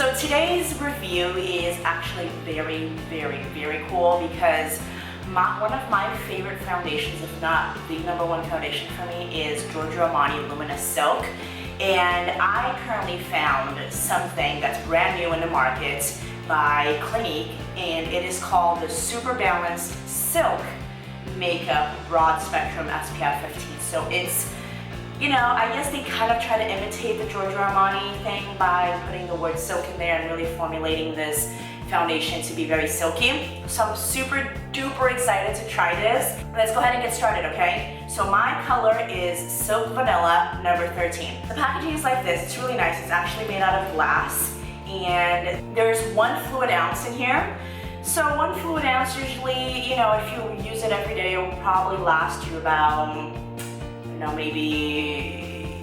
So today's review is actually very cool because one of my favorite foundations, if not the #1 foundation for me, is Giorgio Armani Luminous Silk. And I currently found something that's brand new in the market by Clinique, and it is called the Super Balanced Silk Makeup Broad Spectrum SPF 15. So it's, you know, I guess they kind of try to imitate the Giorgio Armani thing by putting the word silk in there and really formulating this foundation to be very silky. So I'm super duper excited to try this. Let's go ahead and get started, okay? So my color is Silk Vanilla number 13. The packaging is like this. It's really nice. It's actually made out of glass, and there's 1 fluid ounce in here. So 1 fluid ounce usually, you know, if you use it every day, it will probably last you about, you know, maybe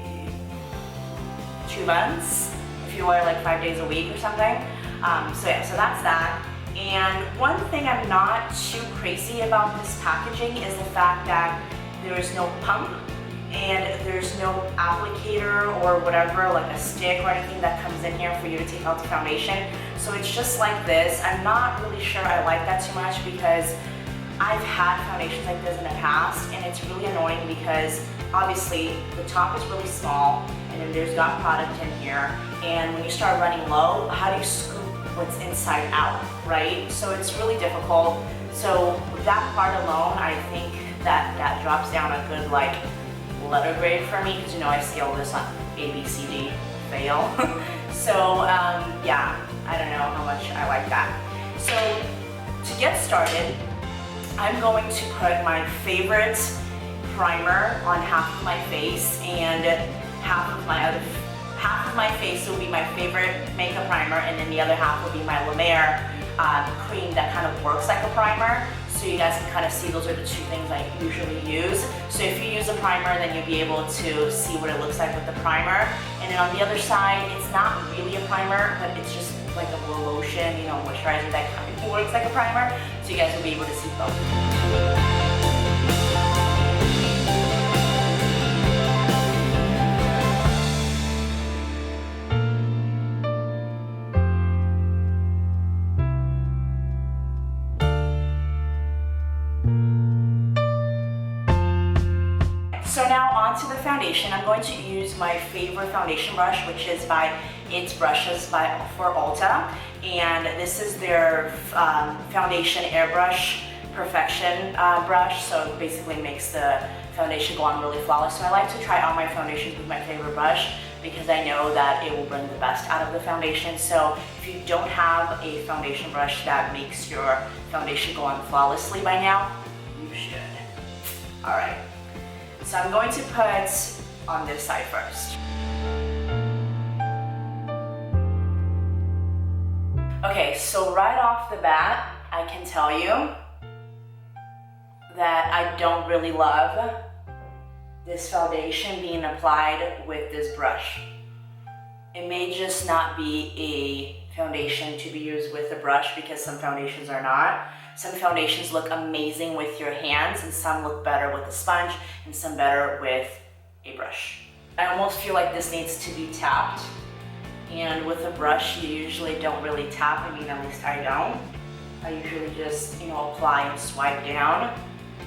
2 months if you wear like 5 days a week or something. So yeah, so that's that. And one thing I'm not too crazy about this packaging is the fact that there is no pump and there's no applicator or whatever, like a stick or anything that comes in here for you to take out the foundation. So it's just like this. I'm not really sure I like that too much because I've had foundations like this in the past, and it's really annoying because obviously the top is really small and then there's got product in here, and when you start running low, how do you scoop what's inside out, right? So it's really difficult. So with that part alone, I think that drops down a good like letter grade for me, because you know I scale this on A, B, C, D, fail. So yeah, I don't know how much I like that. So to get started, I'm going to put my favorite primer on half of my face, and half of my face will be my favorite makeup primer, and then the other half will be my La Mer cream that kind of works like a primer. So you guys can kind of see those are the 2 things I usually use. So if you use a primer, then you'll be able to see what it looks like with the primer. And then on the other side, it's not really a primer, but it's just like a lotion, you know, moisturizer that kind of works like a primer. So you guys will be able to see both. So now onto the foundation. I'm going to use my favorite foundation brush, which is by It's Brushes for Ulta, and this is their foundation airbrush perfection brush. So it basically makes the foundation go on really flawless. So I like to try out my foundations with my favorite brush because I know that it will bring the best out of the foundation. So if you don't have a foundation brush that makes your foundation go on flawlessly by now, you should. All right. So I'm going to put on this side first. Okay, so right off the bat, I can tell you that I don't really love this foundation being applied with this brush. It may just not be a foundation to be used with a brush, because some foundations are not. Some foundations look amazing with your hands, and some look better with a sponge, and some better with a brush. I almost feel like this needs to be tapped, and with a brush you usually don't really tap. I mean, at least I don't. I usually just, you know, apply and swipe down,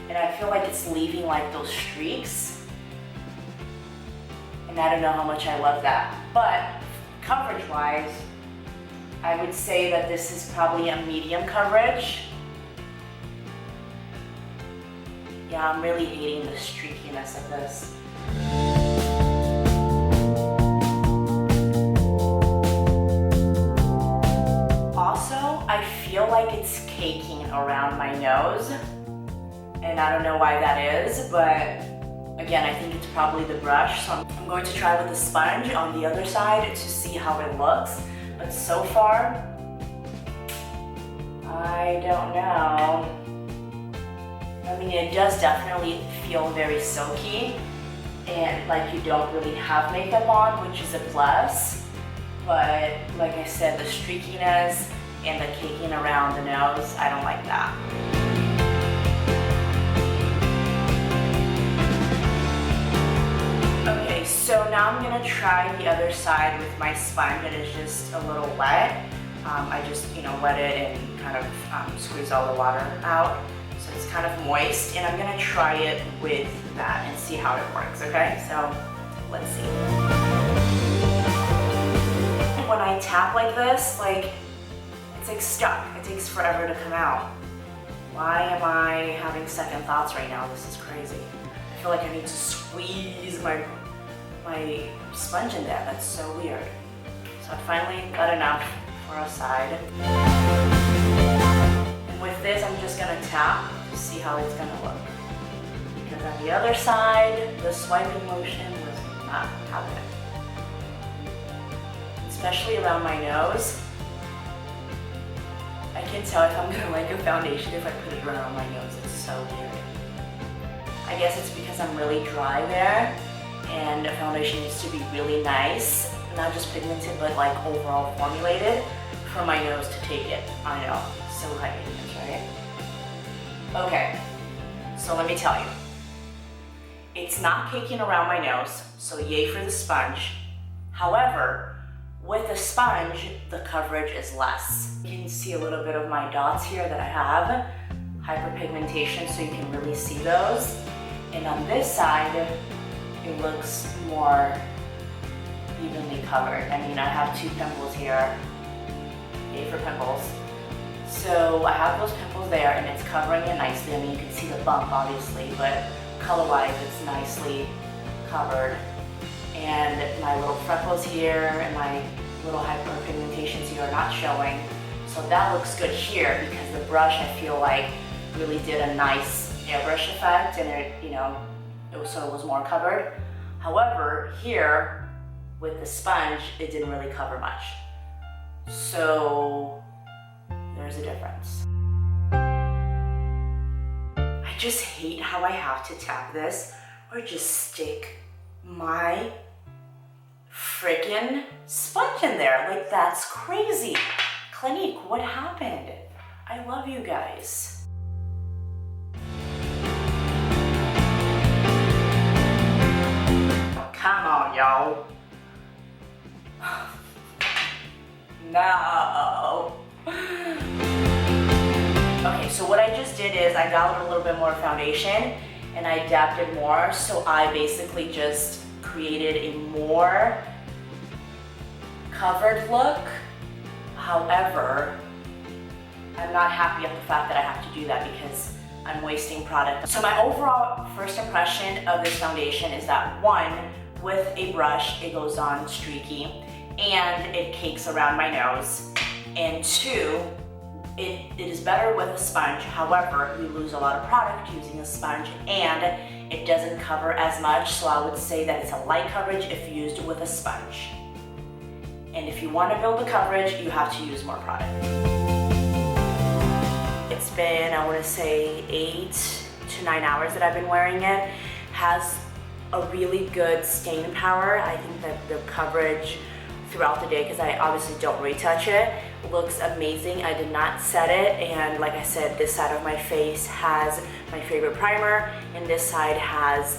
and I feel like it's leaving like those streaks, and I don't know how much I love that. But coverage wise, I would say that this is probably a medium coverage. Yeah, I'm really hating the streakiness of this. Also, I feel like it's caking around my nose, and I don't know why that is, but again, I think it's probably the brush. So I'm going to try with the sponge on the other side to see how it looks. But so far, I don't know. I mean, it does definitely feel very silky and like you don't really have makeup on, which is a plus. But like I said, the streakiness and the caking around the nose, I don't like that. Okay, Okay, so now I'm gonna try the other side with my sponge that is just a little wet. I just, wet it and kind of squeeze all the water out. So it's kind of moist, and I'm gonna try it with that and see how it works, okay? So let's see. When I tap like this, it's like stuck. It takes forever to come out. Why am I having second thoughts right now? This is crazy. I feel like I need to squeeze my sponge in there. That's so weird. So I finally got enough for a side. And with this, I'm just gonna tap to see how it's gonna look. Because on the other side, the swiping motion was not happening. Especially around my nose. I can tell if I'm gonna like a foundation if I put it around my nose. It's so weird. I guess it's because I'm really dry there, and a foundation needs to be really nice, not just pigmented, but like overall formulated for my nose to take it. I know, so high maintenance, right? Okay, so let me tell you. It's not caking around my nose, so yay for the sponge. However, with the sponge, the coverage is less. You can see a little bit of my dots here that I have, hyperpigmentation, so you can really see those. And on this side, it looks more evenly covered. I mean, I have 2 pimples here, yay for pimples. So I have those pimples there, and it's covering it nicely. I mean, you can see the bump, obviously, but color-wise, it's nicely covered. And my little freckles here and my little hyperpigmentations here are not showing. So that looks good here because the brush, I feel like, really did a nice airbrush effect, and it, so it was more covered. However, here with the sponge, it didn't really cover much. So there's a difference. I just hate how I have to tap this or just stick my freaking sponge in there. Like, that's crazy. Clinique, what happened? I love you guys. Come on, y'all. No. Okay, so what I just did is I got a little bit more foundation and I adapted more. So I basically just created a more covered look. However, I'm not happy at the fact that I have to do that because I'm wasting product. So my overall first impression of this foundation is that 1, with a brush, it goes on streaky and it cakes around my nose. And 2, it is better with a sponge. However, you lose a lot of product using a sponge and it doesn't cover as much. So I would say that it's a light coverage if used with a sponge. And if you want to build the coverage, you have to use more product. It's been, I want to say 8 to 9 hours that I've been wearing it. Has a really good stain power. I think that the coverage throughout the day, because I obviously don't retouch it, looks amazing. I did not set it, and like I said, this side of my face has my favorite primer, and this side has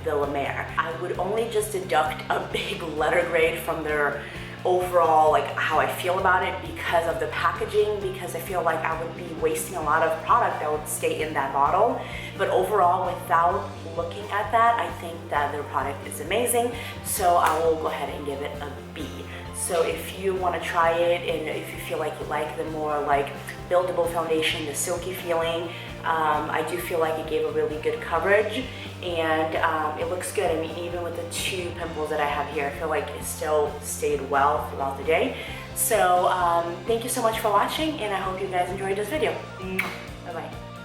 the La Mer. I would only just deduct a big letter grade from their overall, like how I feel about it because of the packaging, because I feel like I would be wasting a lot of product that would stay in that bottle. But overall, without looking at that, I think that their product is amazing. So I will go ahead and give it a B. So if you want to try it, and if you feel like you like the more like buildable foundation, the silky feeling, I do feel like it gave a really good coverage, and it looks good. I mean, even with the 2 pimples that I have here, I feel like it still stayed well throughout the day. So thank you so much for watching, and I hope you guys enjoyed this video. Bye-bye.